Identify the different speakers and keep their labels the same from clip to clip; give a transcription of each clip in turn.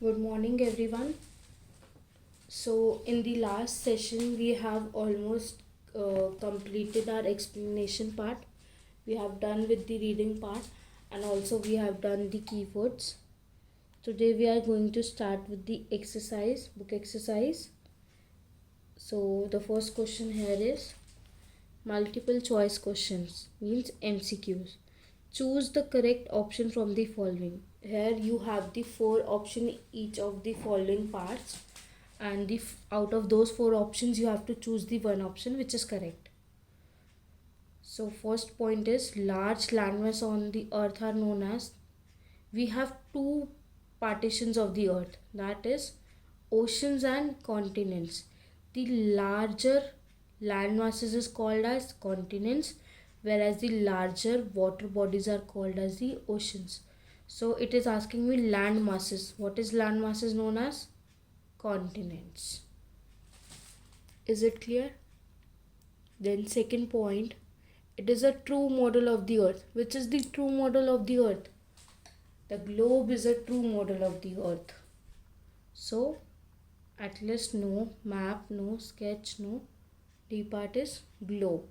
Speaker 1: Good morning, everyone. So, in the last session, we have almost completed our explanation part. We have done with the reading part, and also we have done the keywords. Today, we are going to start with the exercise, book exercise. So, the first question here is multiple choice questions, means MCQs. Choose the correct option from the following. Here you have the four option each of the following parts, and out of those four options you have to choose the one option which is correct. So first point is large landmass on the earth are known as, we have two partitions of the earth, that is oceans and continents. The larger land masses is called as continents, whereas the larger water bodies are called as the oceans. So it is asking me land masses. What is land masses known as? Continents. Is it clear? Then second point, it is a true model of the earth. Which is the true model of the earth? The globe is a true model of the earth. So atlas no, map no, sketch no, D part is globe.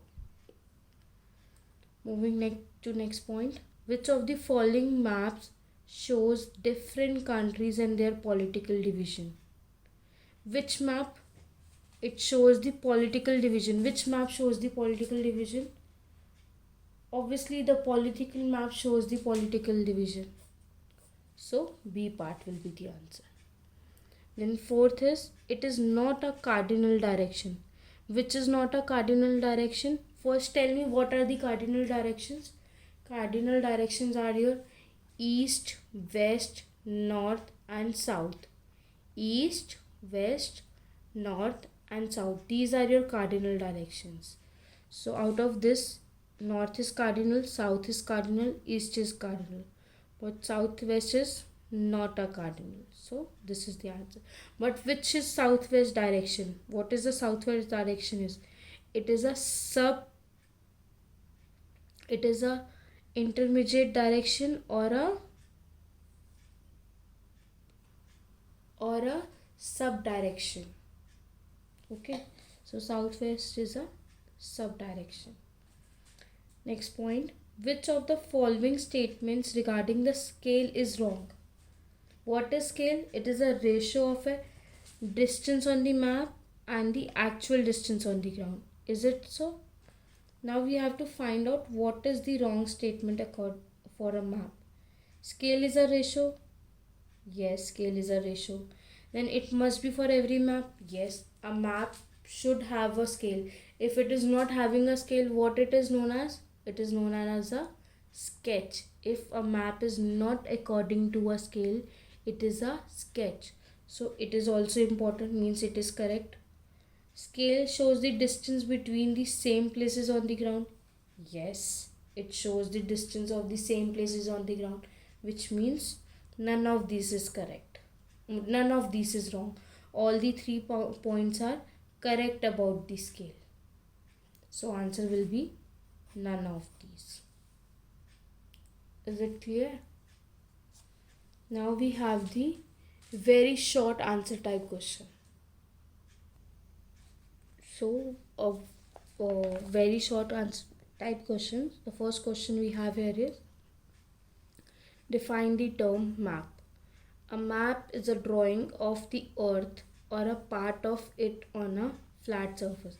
Speaker 1: Moving to next point, which of the following maps shows different countries and their political division? Which map? It shows the political division. Which map shows the political division? Obviously the political map shows the political division. So B part will be the answer. Then fourth is, it is not a cardinal direction. Which is not a cardinal direction? First tell me what are the cardinal directions. Cardinal directions are your east, west, north and south. East, west, north and south. These are your cardinal directions. So out of this, north is cardinal, south is cardinal, east is cardinal. But southwest is not a cardinal. So this is the answer. But which is southwest direction? What is the southwest direction is? It is a intermediate direction or a sub direction. Okay, so southwest is a sub direction. Next point, which of the following statements regarding the scale is wrong? What is scale? It is a ratio of a distance on the map and the actual distance on the ground. Is it so? Now we have to find out what is the wrong statement for a map. Scale is a ratio? Yes, scale is a ratio. Then it must be for every map? Yes, a map should have a scale. If it is not having a scale, what it is known as? It is known as a sketch. If a map is not according to a scale, it is a sketch. So it is also important, means it is correct. Scale shows the distance between the same places on the ground. Yes, it shows the distance of the same places on the ground, which means none of these is correct. None of these is wrong. All the three points are correct about the scale. So answer will be none of these. Is it clear? Now we have the very short answer type question. So a very short answer type question. The first question we have here is, define the term map. A map is a drawing of the earth or a part of it on a flat surface.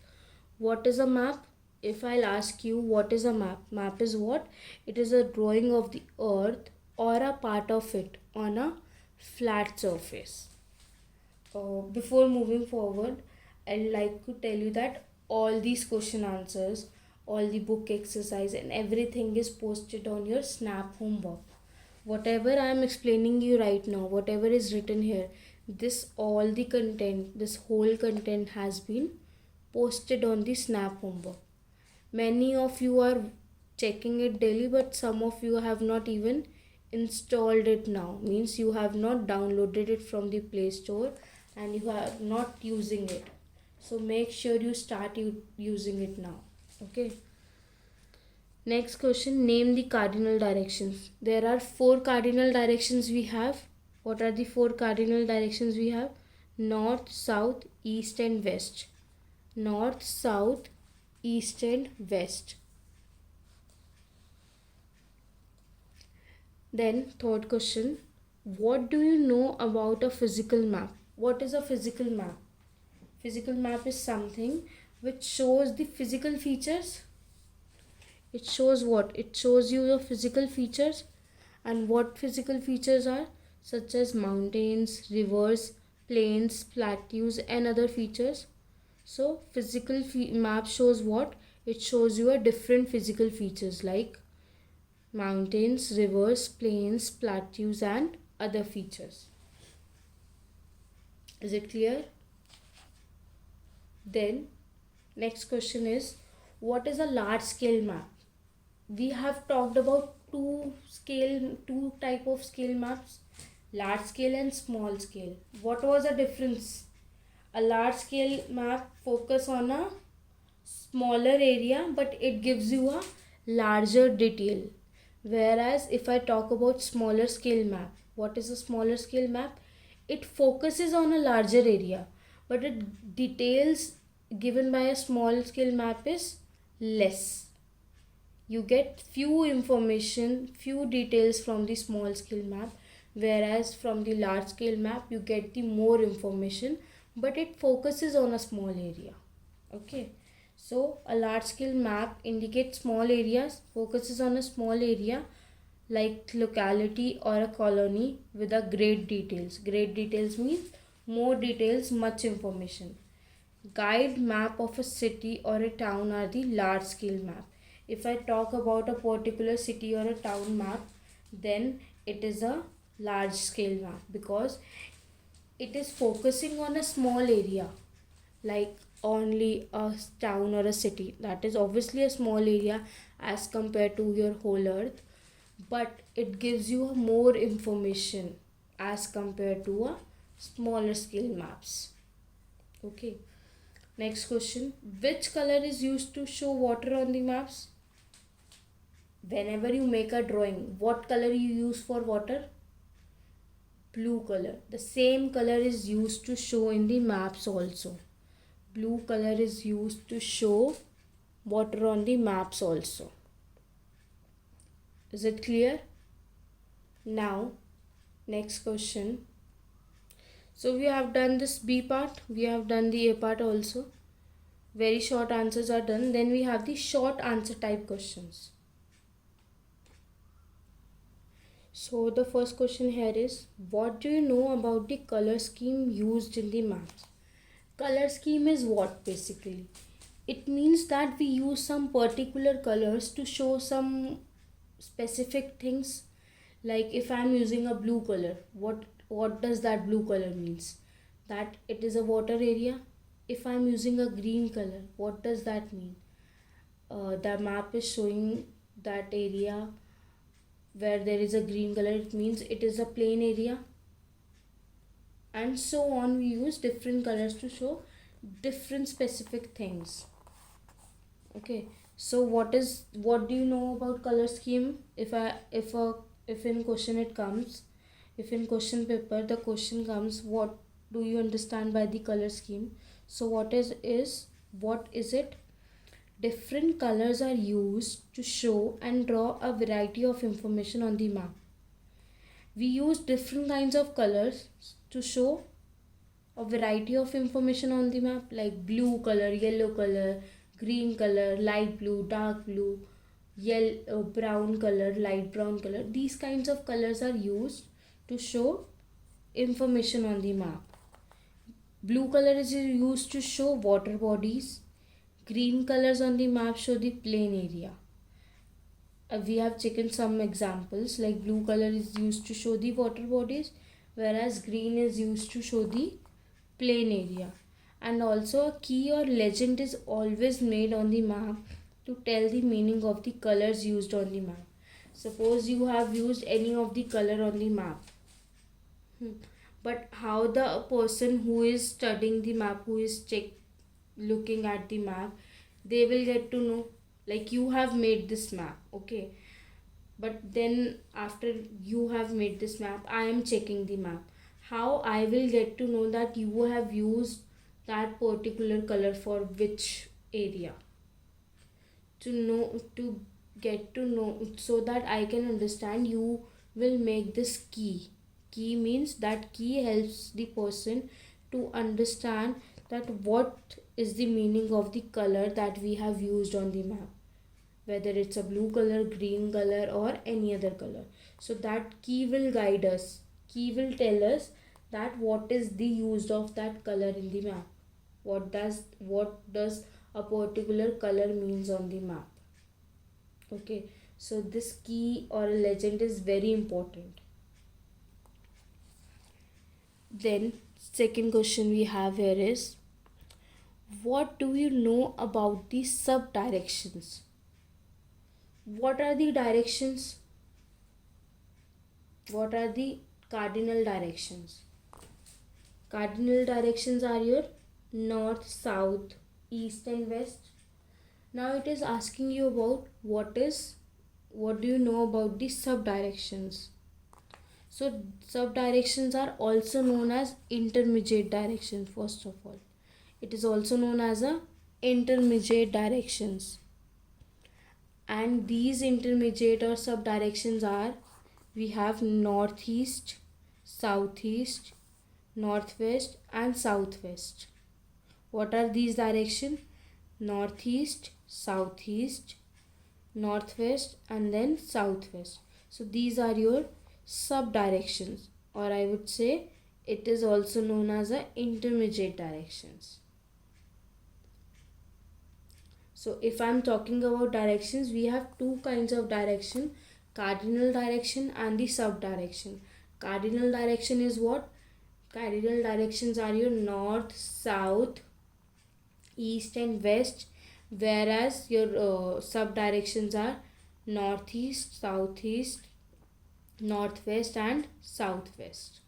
Speaker 1: What is a map? If I'll ask you what is a map, map is what? It is a drawing of the earth or a part of it on a flat surface. Before moving forward, I'd like to tell you that all these question answers, all the book exercise and everything is posted on your Snap homework. Whatever I am explaining you right now, whatever is written here, this all the content, this whole content has been posted on the Snap homework. Many of you are checking it daily, but some of you have not even installed it now. Means you have not downloaded it from the Play Store and you are not using it. So make sure you start using it now. Okay. Next question, name the cardinal directions. There are 4 cardinal directions we have. What are the four cardinal directions we have? North, south, east and west. North, south, east and west. Then third question, what do you know about a physical map? What is a physical map? Physical map is something which shows the physical features. It shows what? It shows you the physical features. And what physical features are? Such as mountains, rivers, plains, plateaus and other features. So physical map shows what? It shows you a different physical features like mountains, rivers, plains, plateaus and other features. Is it clear? Then next question is, what is a large scale map? We have talked about two type of scale maps, large scale and small scale. What was the difference? A large scale map focus on a smaller area but it gives you a larger detail. Whereas if I talk about smaller scale map, what is a smaller scale map? It focuses on a larger area but it details given by a small scale map is less. You get few information, few details from the small scale map, whereas from the large scale map you get the more information but it focuses on a small area. Okay, so a large scale map indicates small areas, focuses on a small area like locality or a colony with a great details. Great details means more details, much information. Guide map of a city or a town are the large scale map. If I talk about a particular city or a town map, then it is a large scale map because it is focusing on a small area like only a town or a city. That is obviously a small area as compared to your whole earth, but it gives you more information as compared to a smaller scale maps. Okay, next question, which color is used to show water on the maps? Whenever you make a drawing, what color you use for water? Blue color. The same color is used to show in the maps also. Blue color is used to show water on the maps also. Is it clear? Now next question. So we have done this B part, we have done the A part also. Very short answers are done. Then we have the short answer type questions. So the first question here is, what do you know about the color scheme used in the maps? Color scheme is what basically? It means that we use some particular colors to show some specific things. Like if I am using a blue color, what does that blue color means? That it is a water area. If I am using a green color, what does that mean? The map is showing that area where there is a green color, it means it is a plain area, and so on. We use different colors to show different specific things. Okay, so what do you know about color scheme? If in question it comes, if in question paper the question comes, what do you understand by the color scheme? So what is it? Different colors are used to show and draw a variety of information on the map. We use different kinds of colors to show a variety of information on the map, like blue color, yellow color, green color, light blue, dark blue, yellow, brown color, light brown color. These kinds of colors are used to show information on the map. Blue color is used to show water bodies. Green colors on the map show the plain area. We have taken some examples, like blue color is used to show the water bodies, whereas green is used to show the plain area. And also a key or legend is always made on the map to tell the meaning of the colors used on the map. Suppose you have used any of the color on the map, but how the person who is studying the map, who is looking at the map, they will get to know, like you have made this map, okay, But then after you have made this map, I am checking the map. How I will get to know that you have used that particular color for which area? To know, to get to know, so that I can understand, you will make this key. Key means that key helps the person to understand that what is the meaning of the color that we have used on the map, whether it's a blue color, green color, or any other color. So that key will guide us. Key will tell us that what is the use of that color in the map. What does a particular color means on the map? Okay, so this key or a legend is very important. Then second question we have here is, what do you know about the sub directions? What are the directions? What are the cardinal directions? Cardinal directions are your north, south, east and west. Now it is asking you about what do you know about the sub directions? So sub directions are also known as intermediate directions. First of all, it is also known as a intermediate directions. And these intermediate or sub directions are, we have northeast, southeast, northwest and southwest. What are these directions? Northeast, southeast, northwest and then southwest. So these are your sub directions, or I would say it is also known as a intermediate directions. So if I'm talking about directions, we have two kinds of direction: cardinal direction and the sub direction. Cardinal direction is what? Cardinal directions are your north, south, east and west, whereas your sub directions are northeast, southeast, northwest and southwest.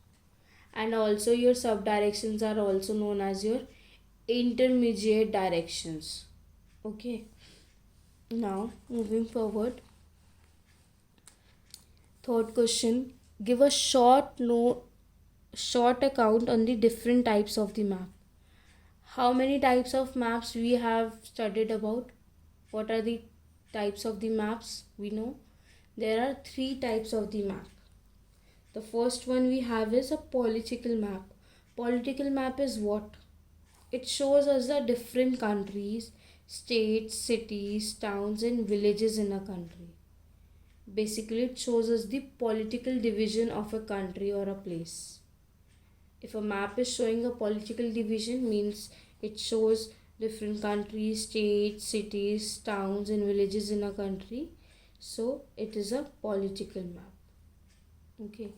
Speaker 1: And also your sub directions are also known as your intermediate directions. Okay, now moving forward, third question, give a short account on the different types of the map. How many types of maps we have studied about? What are the types of the maps? We know there are three types of the map. The first one we have is a political map. Political map is what? It shows us the different countries, states, cities, towns and villages in a country. Basically it shows us the political division of a country or a place. If a map is showing a political division, means it shows different countries, states, cities, towns and villages in a country. So it is a political map. Okay,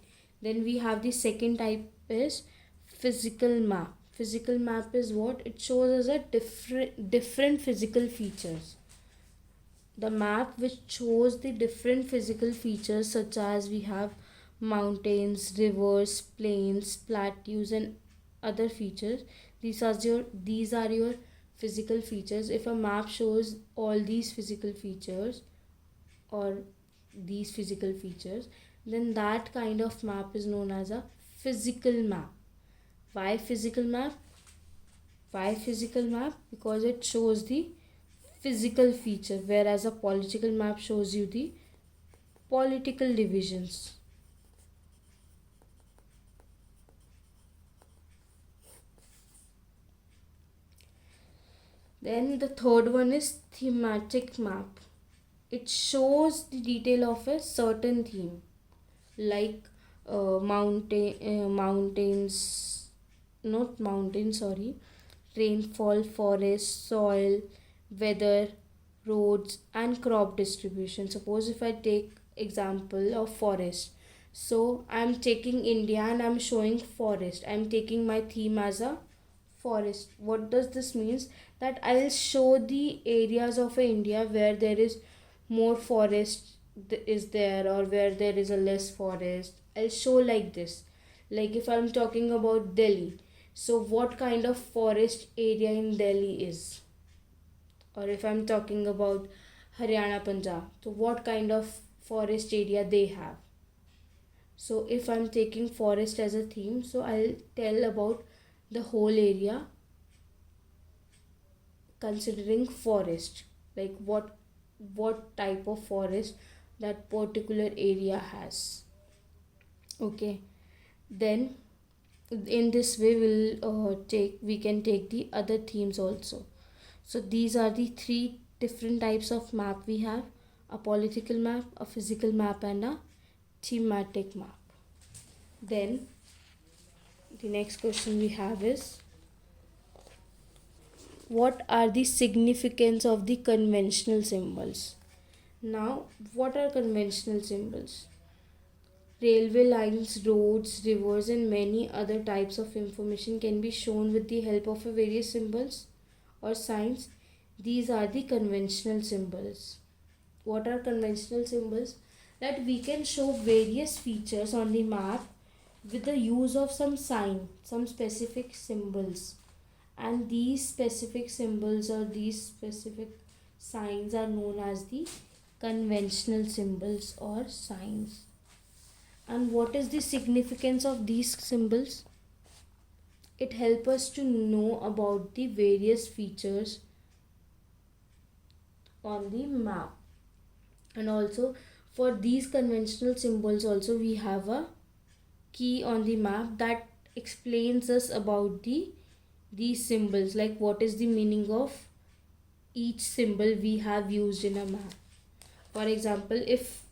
Speaker 1: then we have the second type is physical map. Physical map is what? It shows us a different physical features. The map which shows the different physical features, such as we have mountains, rivers, plains, plateaus and other features. These are your physical features. If a map shows all these physical features or these physical features, then that kind of map is known as a physical map. Why physical map? Why physical map? Because it shows the physical feature, whereas a political map shows you the political divisions. Then the third one is thematic map. It shows the detail of a certain theme, like mountains, not mountains, sorry, rainfall, forest, soil, weather, roads, and crop distribution. Suppose if I take example of forest, so I'm taking India and I'm showing forest. I'm taking my theme as a forest. What does this means? That I'll show the areas of India where there is more forest is there, or where there is a less forest. I'll show like this. Like if I'm talking about Delhi, so what kind of forest area in Delhi is? Or if I'm talking about Haryana, Punjab, so what kind of forest area they have. So if I'm taking forest as a theme, so I'll tell about the whole area considering forest, like what type of forest that particular area has. Okay, then in this way we can take the other themes also. So these are the three different types of map we have: a political map, a physical map, and a thematic map. Then the next question we have is, what are the significance of the conventional symbols? Now, what are conventional symbols? Railway lines, roads, rivers, and many other types of information can be shown with the help of various symbols or signs. These are the conventional symbols. What are conventional symbols? That we can show various features on the map with the use of some sign, some specific symbols. And these specific symbols or these specific signs are known as the conventional symbols or signs. And what is the significance of these symbols? It helps us to know about the various features on the map. And also for these conventional symbols also we have a key on the map that explains us about these symbols, like what is the meaning of each symbol we have used in a map. For example, if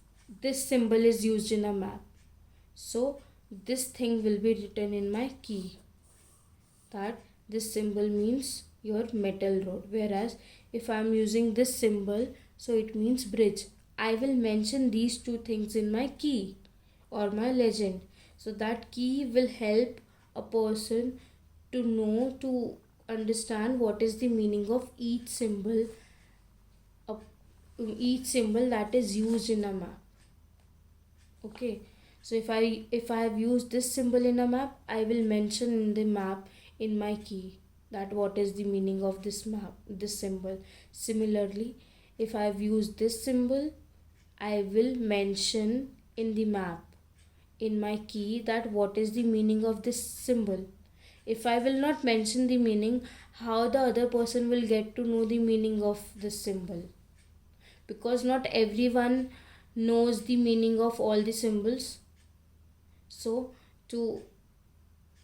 Speaker 1: this symbol is used in a map, so this thing will be written in my key, that this symbol means your metal road. Whereas if I am using this symbol, so it means bridge. I will mention these two things in my key or my legend. So that key will help a person to know, to understand what is the meaning of each symbol that is used in a map. Okay, so if I have used this symbol in a map, I will mention in the map in my key that what is the meaning of this symbol. Similarly, if I have used this symbol, I will mention in the map in my key that what is the meaning of this symbol. If I will not mention the meaning, how the other person will get to know the meaning of this symbol? Because not everyone knows the meaning of all the symbols. So to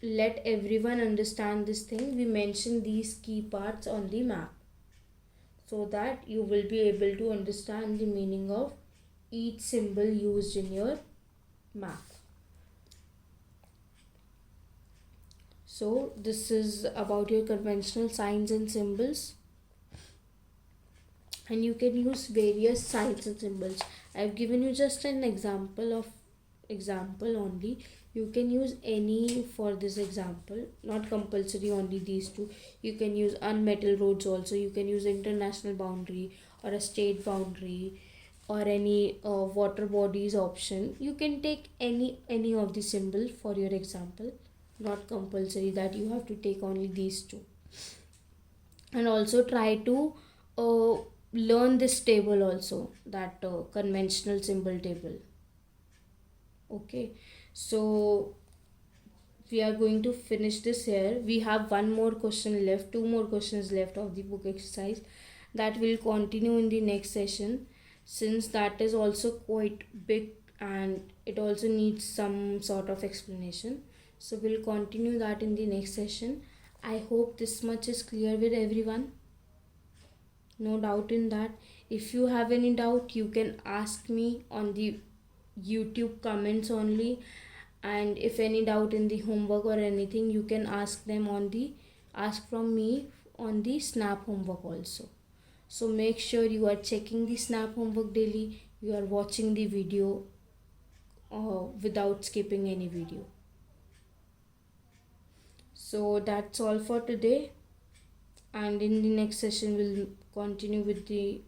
Speaker 1: let everyone understand this thing, we mention these key parts on the map so that you will be able to understand the meaning of each symbol used in your map. So this is about your conventional signs and symbols, and you can use various signs and symbols. I've given you just an example only. You can use any for this example, not compulsory only these two. You can use unmetal roads also. You can use international boundary or a state boundary or any water bodies option. You can take any of the symbol for your example, not compulsory that you have to take only these two. And also try to learn this table also, that conventional symbol table. Okay, so we are going to finish this here. We have one more question left, two more questions left of the book exercise that will continue in the next session, since that is also quite big and it also needs some sort of explanation. So we'll continue that in the next session. I hope this much is clear with everyone. No doubt in that. If you have any doubt, you can ask me on the YouTube comments only, and if any doubt in the homework or anything, you can ask from me on the Snap homework also. So make sure you are checking the Snap homework daily, you are watching the video without skipping any video. So that's all for today, and in the next session we'll continue with the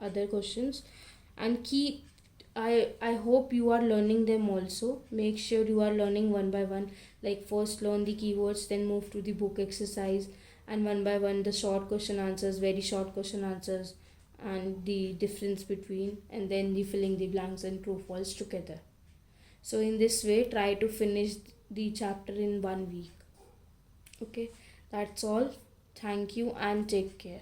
Speaker 1: other questions. And I hope you are learning them also. Make sure you are learning one by one, like first learn the keywords, then move to the book exercise, and one by one the short question answers, very short question answers, and the difference between, and then the filling the blanks and true false together. So in this way, try to finish the chapter in 1 week. Okay, that's all. Thank you and take care.